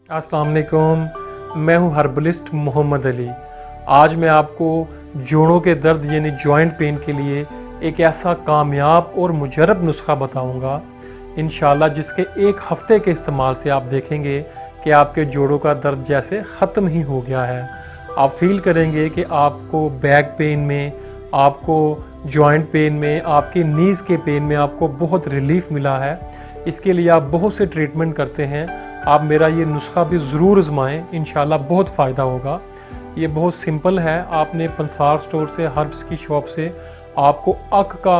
अस्सलाम वालेकुम, मैं हूं हर्बलिस्ट मोहम्मद अली। आज मैं आपको जोड़ों के दर्द यानी जॉइंट पेन के लिए एक ऐसा कामयाब और मुजरब नुस्खा बताऊंगा इंशाल्लाह, जिसके एक हफ्ते के इस्तेमाल से आप देखेंगे कि आपके जोड़ों का दर्द जैसे ख़त्म ही हो गया है। आप फील करेंगे कि आपको बैक पेन में, आपको जॉइंट पेन में, आपके नीज़ के पेन में आपको बहुत रिलीफ मिला है। इसके लिए आप बहुत से ट्रीटमेंट करते हैं, आप मेरा ये नुस्खा भी ज़रूर आजमाएं, इंशाल्लाह बहुत फ़ायदा होगा। ये बहुत सिंपल है। आपने पंसार स्टोर से, हर्ब्स की शॉप से आपको अक का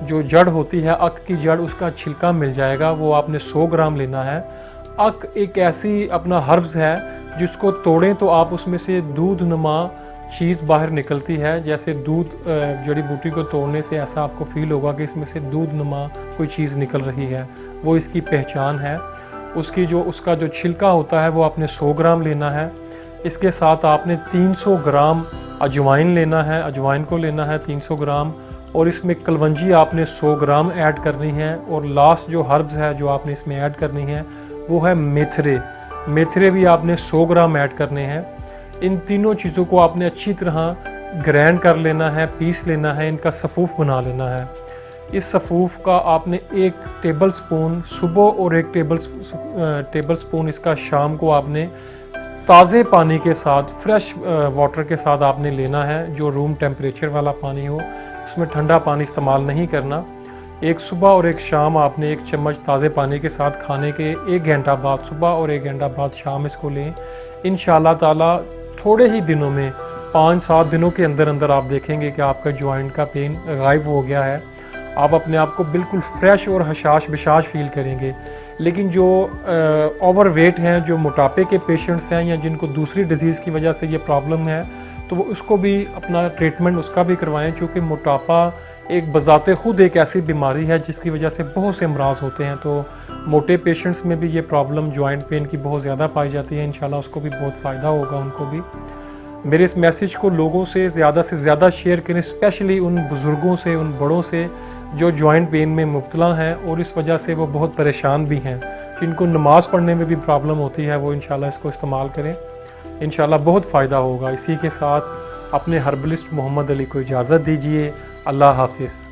जो जड़ होती है, अक की जड़, उसका छिलका मिल जाएगा। वो आपने 100 ग्राम लेना है। अक एक ऐसी अपना हर्ब्स है जिसको तोड़ें तो आप उसमें से दूध नुमा चीज़ बाहर निकलती है। जैसे दूध जड़ी बूटी को तोड़ने से ऐसा आपको फील होगा कि इसमें से दूध नुमा कोई चीज़ निकल रही है, वो इसकी पहचान है। उसका जो छिलका होता है वो आपने 100 ग्राम लेना है। इसके साथ आपने 300 ग्राम अजवाइन लेना है, अजवाइन को लेना है 300 ग्राम, और इसमें कलवंजी आपने 100 ग्राम ऐड करनी है। और लास्ट जो हर्ब्स है जो आपने इसमें ऐड करनी है वो है मेथरे। मेथरे भी आपने 100 ग्राम ऐड करने हैं। इन तीनों चीज़ों को आपने अच्छी तरह ग्राइंड कर लेना है, पीस लेना है, इनका सफ़ूफ बना लेना है। इस सफ़ूफ का आपने 1 टेबल स्पून सुबह और 1 टेबल स्पून इसका शाम को आपने ताज़े पानी के साथ, फ्रेश वाटर के साथ आपने लेना है, जो रूम टेम्परेचर वाला पानी हो, उसमें ठंडा पानी इस्तेमाल नहीं करना। एक सुबह और एक शाम आपने 1 चम्मच ताज़े पानी के साथ खाने के 1 घंटा बाद सुबह और 1 घंटा बाद शाम इसको लें। इंशाल्लाह ताला थोड़े ही दिनों में, 5-7 दिनों के अंदर अंदर आप देखेंगे कि आपका जॉइंट का पेन गायब हो गया है। आप अपने आप को बिल्कुल फ्रेश और हशाश बिशाश फील करेंगे। लेकिन जो ओवर वेट हैं, जो मोटापे के पेशेंट्स हैं, या जिनको दूसरी डिजीज़ की वजह से ये प्रॉब्लम है, तो वो उसको भी अपना ट्रीटमेंट उसका भी करवाएं, क्योंकि मोटापा एक बजाते खुद एक ऐसी बीमारी है जिसकी वजह से बहुत से अमराज होते हैं। तो मोटे पेशेंट्स में भी ये प्रॉब्लम जॉइंट पेन की बहुत ज़्यादा पाई जाती है। इंशाल्लाह उसको भी बहुत फ़ायदा होगा, उनको भी। मेरे इस मैसेज को लोगों से ज़्यादा शेयर करें, स्पेशली उन बुज़ुर्गों से, उन बड़ों से जो जॉइंट पेन में मुब्तला हैं और इस वजह से वो बहुत परेशान भी हैं, जिनको नमाज़ पढ़ने में भी प्रॉब्लम होती है, वो इंशाल्लाह इसको इस्तेमाल करें, इंशाल्लाह बहुत फ़ायदा होगा। इसी के साथ अपने हर्बलिस्ट मोहम्मद अली को इजाज़त दीजिए। अल्लाह हाफिज़।